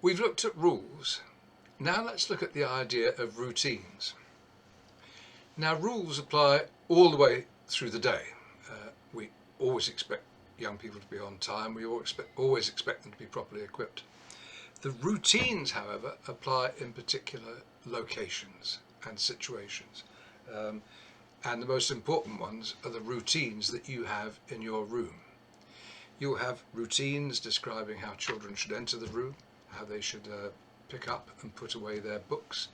We've looked at rules. Now let's look at the idea of routines. Now rules apply all the way through the day. We always expect young people to be on time. We always expect them to be properly equipped. The routines, however, apply in particular locations and situations. And the most important ones are the routines that you have in your room. You'll have routines describing how children should enter the room, how they should pick up and put away their books.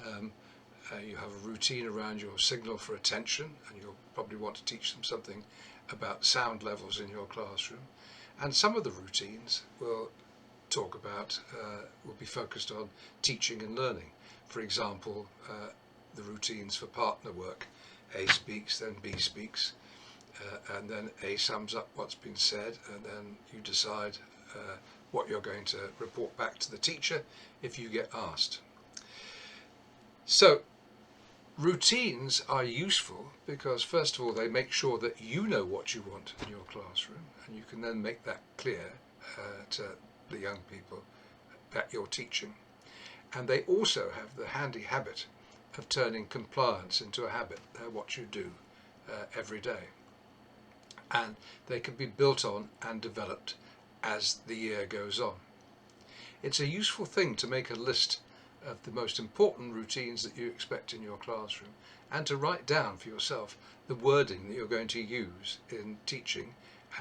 You have a routine around your signal for attention, and you'll probably want to teach them something about sound levels in your classroom. And some of the routines will be focused on teaching and learning. For example, the routines for partner work. A speaks, then B speaks, and then A sums up what's been said, and then you decide what you're going to report back to the teacher if you get asked. So routines are useful because, first of all, they make sure that you know what you want in your classroom, and you can then make that clear to the young people that you're teaching. And they also have the handy habit of turning compliance into a habit. They're what you do every day. And they can be built on and developed as the year goes on. It's a useful thing to make a list of the most important routines that you expect in your classroom, and to write down for yourself the wording that you're going to use in teaching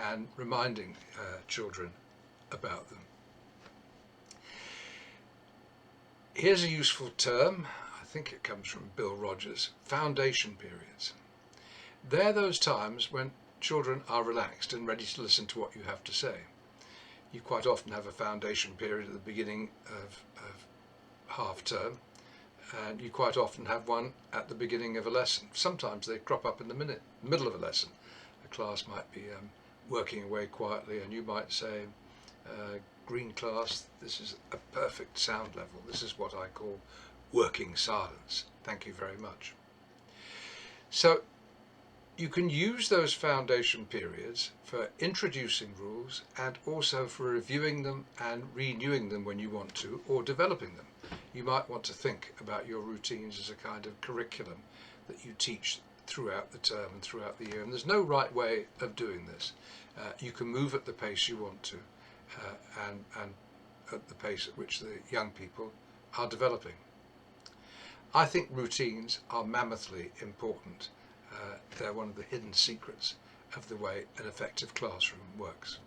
and reminding children about them. Here's a useful term, I think it comes from Bill Rogers: foundation periods. They're those times when children are relaxed and ready to listen to what you have to say. You quite often have a foundation period at the beginning of half term, and you quite often have one at the beginning of a lesson. Sometimes they crop up in the middle of a lesson. A class might be working away quietly, and you might say, green class, this is a perfect sound level. This is what I call working silence. Thank you very much. So you can use those foundation periods for introducing rules, and also for reviewing them and renewing them when you want to, or developing them. You might want to think about your routines as a kind of curriculum that you teach throughout the term and throughout the year. And there's no right way of doing this. You can move at the pace you want to, and at the pace at which the young people are developing. I think routines are mammothly important. They're one of the hidden secrets of the way an effective classroom works.